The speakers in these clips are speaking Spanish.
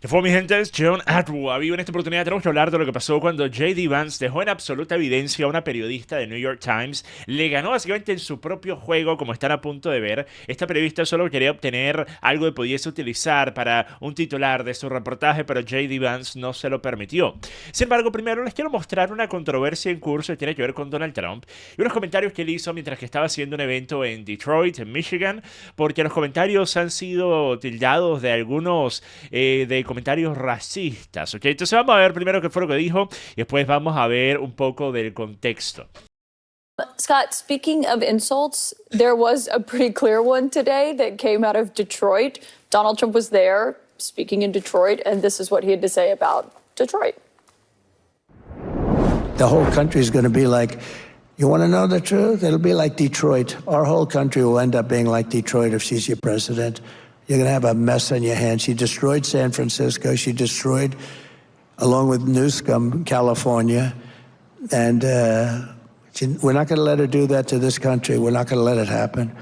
¿Qué fue, mi gente? Es John Atwood. En esta oportunidad tenemos que hablar de lo que pasó cuando J.D. Vance dejó en absoluta evidencia a una periodista de New York Times. Le ganó básicamente en su propio juego, como están a punto de ver. Esta periodista solo quería obtener algo que pudiese utilizar para un titular de su reportaje, pero J.D. Vance no se lo permitió. Sin embargo, primero les quiero mostrar una controversia en curso que tiene que ver con Donald Trump y unos comentarios que él hizo mientras que estaba haciendo un evento en Detroit, en Michigan, porque los comentarios han sido tildados de algunos de comentarios racistas, ¿ok? Entonces vamos a ver primero qué fue lo que dijo y después vamos a ver un poco del contexto. Scott, speaking of insults, there was a pretty clear one today that came out of Detroit. Donald Trump was there speaking in Detroit, and this is what he had to say about Detroit. The whole country is going to be like, you want to know the truth? It'll be like Detroit. Our whole country will end up being like Detroit if she's your president. You're going to have a mess on your hands. She destroyed San Francisco. She destroyed, along with Newsom, California. And we're not going to let her do that to this country. We're not going to let it happen.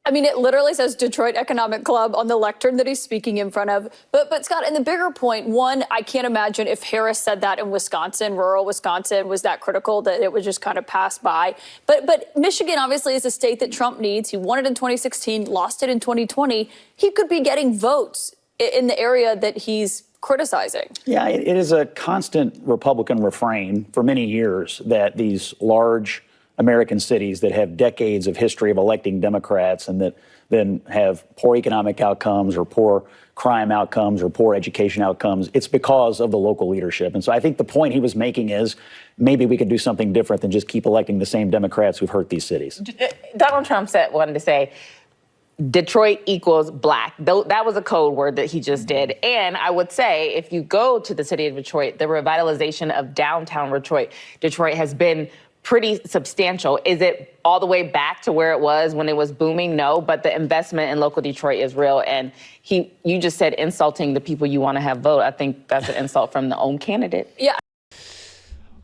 I mean, it literally says Detroit Economic Club on the lectern that he's speaking in front of. But Scott, and the bigger point, one, I can't imagine if Harris said that in Wisconsin, rural Wisconsin, was that critical that it would just kind of pass by. But Michigan obviously is a state that Trump needs. He won it in 2016, lost it in 2020. He could be getting votes in the area that he's criticizing. Yeah, it is a constant Republican refrain for many years that these large American cities that have decades of history of electing Democrats and that then have poor economic outcomes or poor crime outcomes or poor education outcomes, it's because of the local leadership. And so I think the point he was making is maybe we could do something different than just keep electing the same Democrats who've hurt these cities. Donald Trump wanted to say, Detroit equals black. That was a code word that he just did. And I would say, if you go to the city of Detroit, the revitalization of downtown Detroit has been pretty substantial. Is it all the way back to where it was when it was booming? No, but the investment in local Detroit is real. And you just said insulting the people you want to have vote. I think that's an insult from the own candidate. Yeah.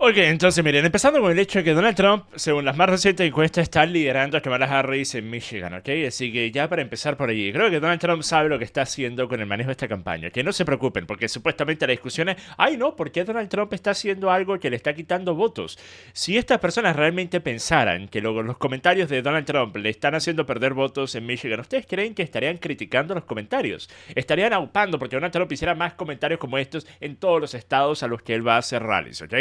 Ok, entonces miren, empezando con el hecho de que Donald Trump, según las más recientes encuestas, está liderando a Kamala Harris en Michigan, ¿ok? Así que ya para empezar por allí, creo que Donald Trump sabe lo que está haciendo con el manejo de esta campaña. Que no se preocupen, porque supuestamente la discusión es, ay no, ¿por qué Donald Trump está haciendo algo que le está quitando votos? Si estas personas realmente pensaran que los comentarios de Donald Trump le están haciendo perder votos en Michigan, ¿ustedes creen que estarían criticando los comentarios? Estarían aupando porque Donald Trump hiciera más comentarios como estos en todos los estados a los que él va a hacer rallies, ¿ok?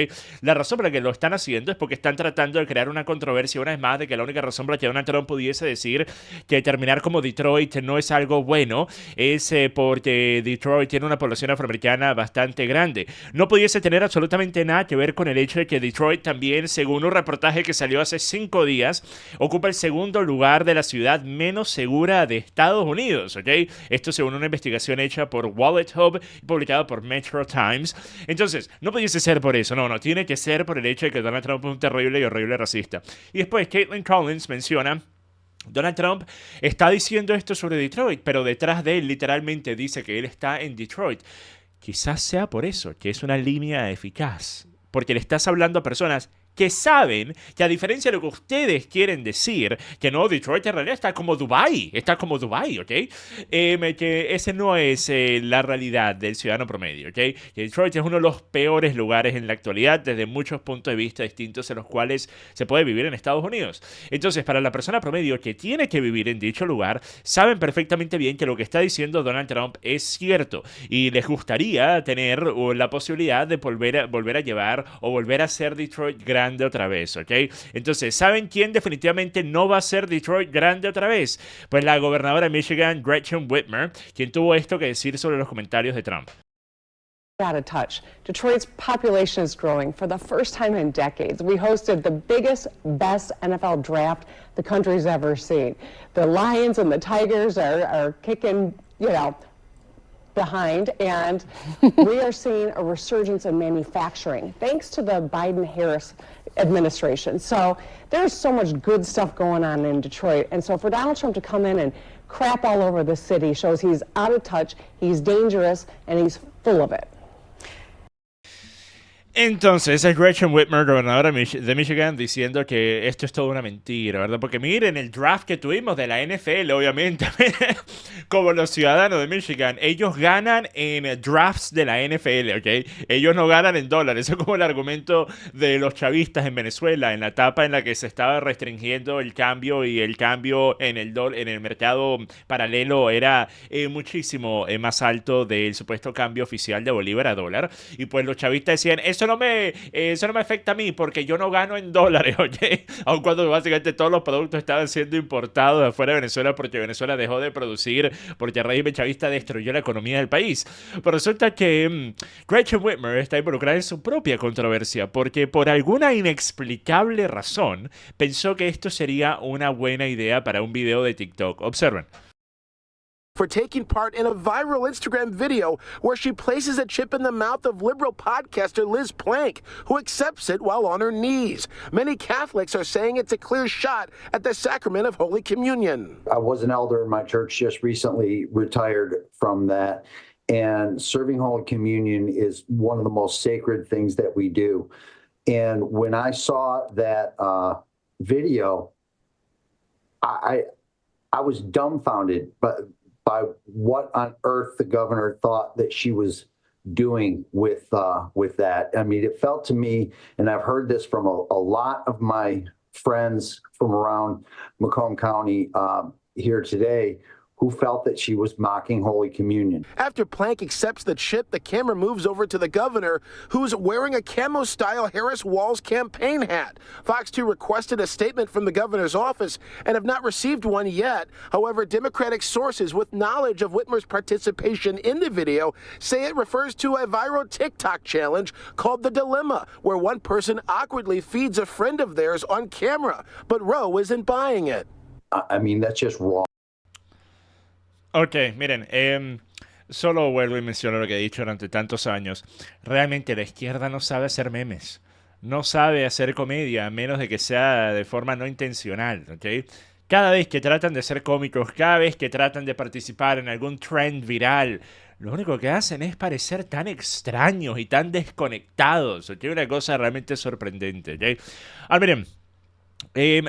La razón por la que lo están haciendo es porque están tratando de crear una controversia una vez más de que la única razón por la que Donald Trump pudiese decir que terminar como Detroit no es algo bueno es porque Detroit tiene una población afroamericana bastante grande. No pudiese tener absolutamente nada que ver con el hecho de que Detroit también, según un reportaje que salió hace 5 días, ocupa el segundo lugar de la ciudad menos segura de Estados Unidos, ¿ok? Esto según una investigación hecha por Wallet Hub y publicada por Metro Times. Entonces, no pudiese ser por eso, no, tiene que ser por el hecho de que Donald Trump es un terrible y horrible racista. Y después Caitlin Collins menciona, Donald Trump está diciendo esto sobre Detroit, pero detrás de él literalmente dice que él está en Detroit. Quizás sea por eso, que es una línea eficaz, porque le estás hablando a personas que saben que, a diferencia de lo que ustedes quieren decir, que no, Detroit en realidad está como Dubái, ¿ok? Que ese no es la realidad del ciudadano promedio, ¿ok? Que Detroit es uno de los peores lugares en la actualidad desde muchos puntos de vista distintos en los cuales se puede vivir en Estados Unidos. Entonces, para la persona promedio que tiene que vivir en dicho lugar, saben perfectamente bien que lo que está diciendo Donald Trump es cierto y les gustaría tener la posibilidad de volver a llevar o volver a ser Detroit grande otra vez, ¿ok? Entonces, ¿saben quién definitivamente no va a ser Detroit grande otra vez? Pues la gobernadora de Michigan, Gretchen Whitmer, quien tuvo esto que decir sobre los comentarios de Trump. Out of touch. Detroit's population is growing for the first time in decades. We hosted the biggest, best NFL draft the country's ever seen. The Lions and the Tigers are kicking, behind, and we are seeing a resurgence in manufacturing thanks to the Biden-Harris administration. So there's so much good stuff going on in Detroit. And so for Donald Trump to come in and crap all over the city shows he's out of touch, he's dangerous, and he's full of it. Entonces, es Gretchen Whitmer, gobernadora de Michigan, diciendo que esto es toda una mentira, ¿verdad? Porque miren el draft que tuvimos de la NFL, obviamente, como los ciudadanos de Michigan, ellos ganan en drafts de la NFL, ¿ok? Ellos no ganan en dólares. Eso es como el argumento de los chavistas en Venezuela, en la etapa en la que se estaba restringiendo el cambio y el cambio en en el mercado paralelo era muchísimo más alto del supuesto cambio oficial de bolívar a dólar. Y pues los chavistas decían, eso no me afecta a mí porque yo no gano en dólares, oye. Aun cuando básicamente todos los productos estaban siendo importados de afuera de Venezuela porque Venezuela dejó de producir, porque el régimen chavista destruyó la economía del país. Pero resulta que Gretchen Whitmer está involucrada en su propia controversia porque por alguna inexplicable razón pensó que esto sería una buena idea para un video de TikTok. Observen. For taking part in a viral Instagram video where she places a chip in the mouth of liberal podcaster Liz Plank, who accepts it while on her knees. Many Catholics are saying it's a clear shot at the sacrament of Holy Communion. I was an elder in my church, just recently retired from that. And serving Holy Communion is one of the most sacred things that we do. And when I saw that video, I was dumbfounded by what on earth the governor thought that she was doing with that. I mean, it felt to me, and I've heard this from a lot of my friends from around Macomb County here today, who felt that she was mocking Holy Communion. After Plank accepts the chip, the camera moves over to the governor, who's wearing a camo-style Harris Walz campaign hat. Fox 2 requested a statement from the governor's office and have not received one yet. However, Democratic sources with knowledge of Whitmer's participation in the video say it refers to a viral TikTok challenge called The Dilemma, where one person awkwardly feeds a friend of theirs on camera, but Roe isn't buying it. I mean, that's just wrong. Ok, miren, solo vuelvo y menciono lo que he dicho durante tantos años. Realmente la izquierda no sabe hacer memes. No sabe hacer comedia, a menos de que sea de forma no intencional, ¿ok? Cada vez que tratan de ser cómicos, cada vez que tratan de participar en algún trend viral, lo único que hacen es parecer tan extraños y tan desconectados, ¿ok? Una cosa realmente sorprendente, ¿ok? Ahora, miren.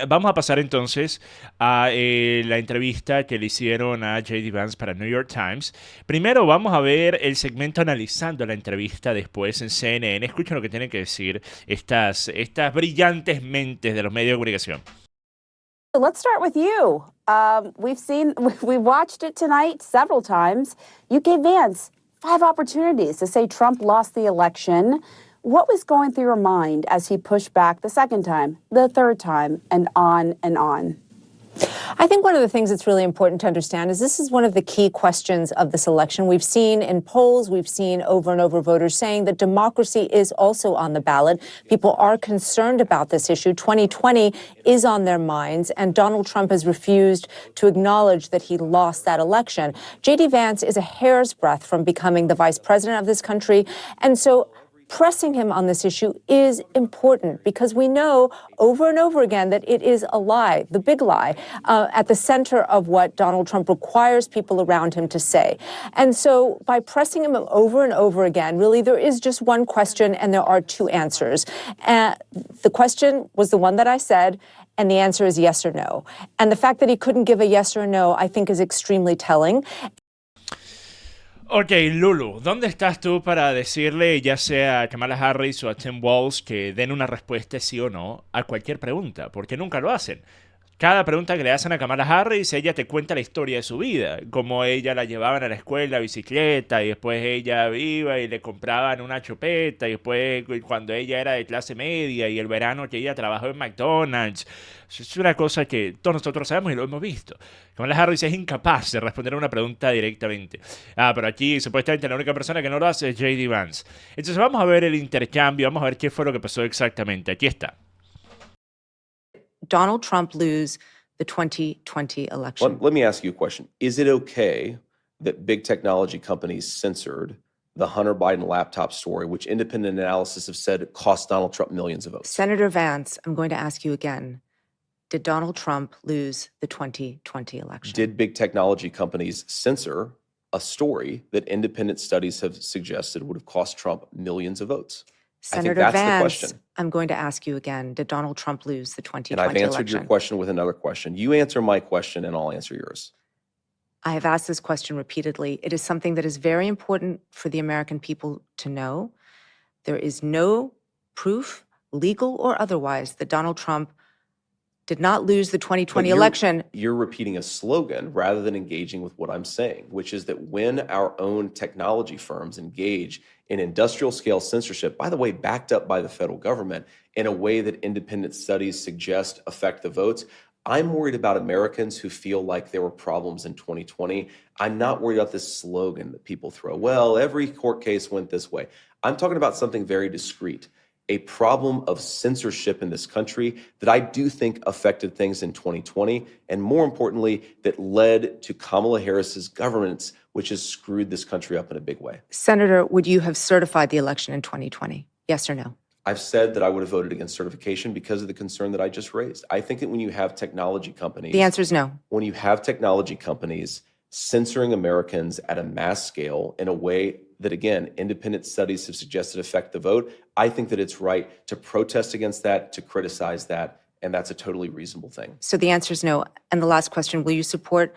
Vamos a pasar entonces a la entrevista que le hicieron a J.D. Vance para New York Times. Primero vamos a ver el segmento analizando la entrevista después en CNN. Escuchen lo que tienen que decir estas brillantes mentes de los medios de comunicación. Let's start with you. We watched it tonight several times. You gave Vance 5 opportunities to say Trump lost the election. What was going through your mind as he pushed back the second time, the third time, and on and on? I think one of the things that's really important to understand is this is one of the key questions of this election. We've seen in polls, we've seen over and over voters saying that democracy is also on the ballot. People are concerned about this issue. 2020 is on their minds, and Donald Trump has refused to acknowledge that he lost that election. J.D. Vance is a hair's breadth from becoming the vice president of this country, and so pressing him on this issue is important because we know over and over again that it is a lie, the big lie, at the center of what Donald Trump requires people around him to say. And so by pressing him over and over again, really there is just one question and there are 2 answers. The question was the one that I said, and the answer is yes or no. And the fact that he couldn't give a yes or no, I think is extremely telling. Ok, Lulu, ¿dónde estás tú para decirle ya sea a Kamala Harris o a Tim Walz que den una respuesta sí o no a cualquier pregunta? Porque nunca lo hacen. Cada pregunta que le hacen a Kamala Harris, ella te cuenta la historia de su vida, como ella la llevaban a la escuela a bicicleta y después ella iba y le compraban una chupeta y después cuando ella era de clase media y el verano que ella trabajó en McDonald's. Es una cosa que todos nosotros sabemos y lo hemos visto. Kamala Harris es incapaz de responder a una pregunta directamente. Pero aquí supuestamente la única persona que no lo hace es J.D. Vance. Entonces vamos a ver el intercambio, vamos a ver qué fue lo que pasó exactamente. Aquí está. Donald Trump lose the 2020 election. Let me ask you a question. Is it okay that big technology companies censored the Hunter Biden laptop story, which independent analysis have said cost Donald Trump millions of votes? Senator Vance, I'm going to ask you again. Did Donald Trump lose the 2020 election? Did big technology companies censor a story that independent studies have suggested would have cost Trump millions of votes? I think Senator that's the Vance, question. I'm going to ask you again, did Donald Trump lose the 2020 And I've answered your election? question with another question. You answer my question and I'll answer yours. I have asked this question repeatedly. It is something that is very important for the American people to know. There is no proof, legal or otherwise, that Donald Trump did not lose the 2020 election. You're repeating a slogan rather than engaging with what I'm saying, which is that when our own technology firms engage in industrial scale censorship, by the way, backed up by the federal government, in a way that independent studies suggest affect the votes, I'm worried about Americans who feel like there were problems in 2020. I'm not worried about this slogan that people throw. Well, every court case went this way. I'm talking about something very discrete, a problem of censorship in this country that I do think affected things in 2020, and more importantly, that led to Kamala Harris's governance, which has screwed this country up in a big way. Senator, would you have certified the election in 2020? Yes or no? I've said that I would have voted against certification because of the concern that I just raised. I think that when you have technology companies— The answer is no. When you have technology companies censoring Americans at a mass scale in a way that, again, independent studies have suggested affect the vote, I think that it's right to protest against that, to criticize that, and that's a totally reasonable thing. So the answer is no. And the last question, will you support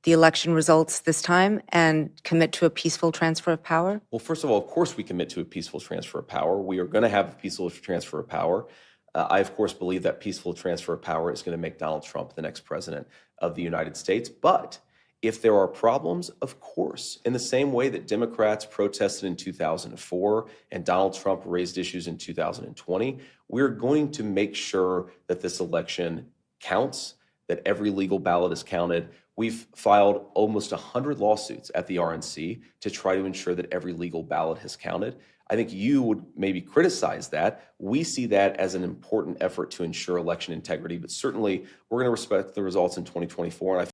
the election results this time and commit to a peaceful transfer of power? Well, first of all, of course, we commit to a peaceful transfer of power. We are going to have a peaceful transfer of power. I, of course, believe that peaceful transfer of power is going to make Donald Trump the next president of the United States. But if there are problems, of course, in the same way that Democrats protested in 2004 and Donald Trump raised issues in 2020, we're going to make sure that this election counts, that every legal ballot is counted. We've filed almost 100 lawsuits at the RNC to try to ensure that every legal ballot has counted. I think you would maybe criticize that. We see that as an important effort to ensure election integrity, but certainly we're going to respect the results in 2024. And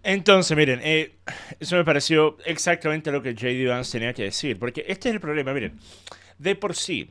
Entonces, miren, eso me pareció exactamente lo que J.D. Vance tenía que decir, porque este es el problema, miren, de por sí,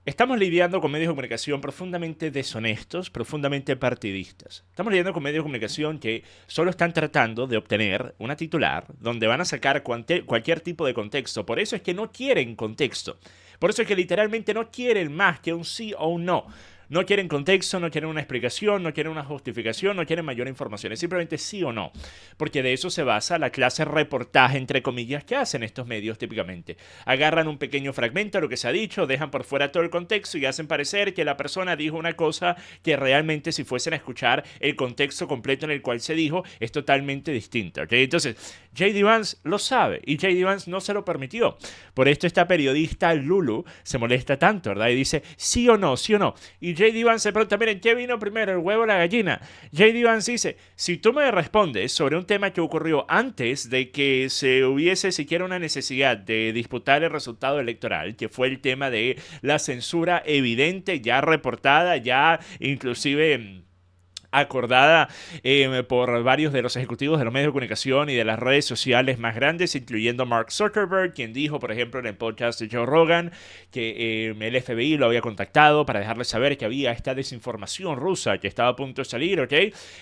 estamos lidiando con medios de comunicación profundamente deshonestos, profundamente partidistas. Estamos lidiando con medios de comunicación que solo están tratando de obtener una titular donde van a sacar cualquier tipo de contexto. Por eso es que no quieren contexto. Por eso es que literalmente no quieren más que un sí o un no. No quieren contexto, no quieren una explicación, no quieren una justificación, no quieren mayor información. Es simplemente sí o no. Porque de eso se basa la clase reportaje, entre comillas, que hacen estos medios típicamente. Agarran un pequeño fragmento de lo que se ha dicho, dejan por fuera todo el contexto y hacen parecer que la persona dijo una cosa que realmente, si fuesen a escuchar el contexto completo en el cual se dijo, es totalmente distinta. ¿Okay? Entonces, J.D. Vance lo sabe y J.D. Vance no se lo permitió. Por esto esta periodista Lulu se molesta tanto, ¿verdad? Y dice, sí o no, sí o no. Y J.D. Vance se pregunta, miren, ¿qué vino primero, el huevo o la gallina? J.D. Vance dice, si tú me respondes sobre un tema que ocurrió antes de que se hubiese siquiera una necesidad de disputar el resultado electoral, que fue el tema de la censura evidente, ya reportada, ya inclusive acordada por varios de los ejecutivos de los medios de comunicación y de las redes sociales más grandes, incluyendo Mark Zuckerberg, quien dijo, por ejemplo, en el podcast de Joe Rogan, que el FBI lo había contactado para dejarle saber que había esta desinformación rusa que estaba a punto de salir, ¿ok?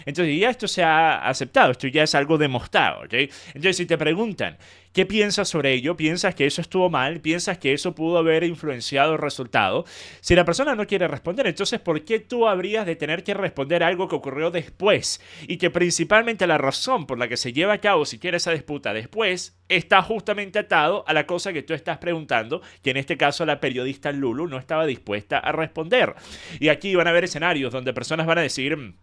Entonces ya esto se ha aceptado, esto ya es algo demostrado, ¿ok? Entonces si te preguntan, ¿qué piensas sobre ello? ¿Piensas que eso estuvo mal? ¿Piensas que eso pudo haber influenciado el resultado? Si la persona no quiere responder, entonces ¿por qué tú habrías de tener que responder algo que ocurrió después? Y que principalmente la razón por la que se lleva a cabo siquiera esa disputa después está justamente atado a la cosa que tú estás preguntando, que en este caso la periodista Lulu no estaba dispuesta a responder. Y aquí van a haber escenarios donde personas van a decir...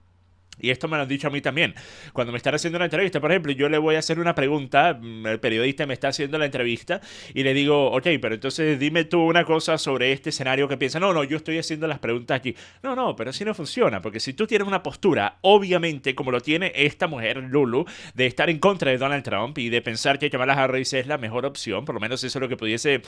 Y esto me lo han dicho a mí también. Cuando me están haciendo una entrevista, por ejemplo, yo le voy a hacer una pregunta, el periodista me está haciendo la entrevista y le digo, ok, pero entonces dime tú una cosa sobre este escenario que piensa. No, yo estoy haciendo las preguntas aquí. No, pero así no funciona, porque si tú tienes una postura, obviamente, como lo tiene esta mujer, Lulu, de estar en contra de Donald Trump y de pensar que Kamala Harris es la mejor opción, por lo menos eso es lo que pudiese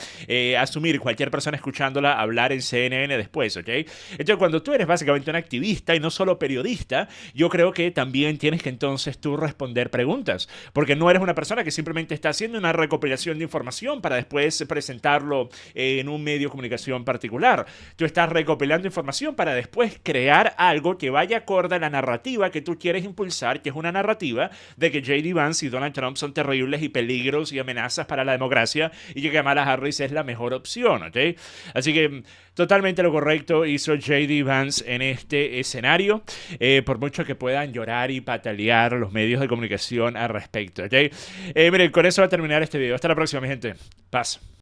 asumir cualquier persona escuchándola hablar en CNN después, ¿ok? Entonces, cuando tú eres básicamente un activista y no solo periodista, yo creo que también tienes que entonces tú responder preguntas, porque no eres una persona que simplemente está haciendo una recopilación de información para después presentarlo en un medio de comunicación particular. Tú estás recopilando información para después crear algo que vaya acorde a la narrativa que tú quieres impulsar, que es una narrativa de que J.D. Vance y Donald Trump son terribles y peligros y amenazas para la democracia y que Kamala Harris es la mejor opción, ¿ok? Así que totalmente lo correcto hizo J.D. Vance en este escenario, por mucho que puedan llorar y patalear los medios de comunicación al respecto, ¿ok? Miren, con eso va a terminar este video. Hasta la próxima, mi gente. Paz.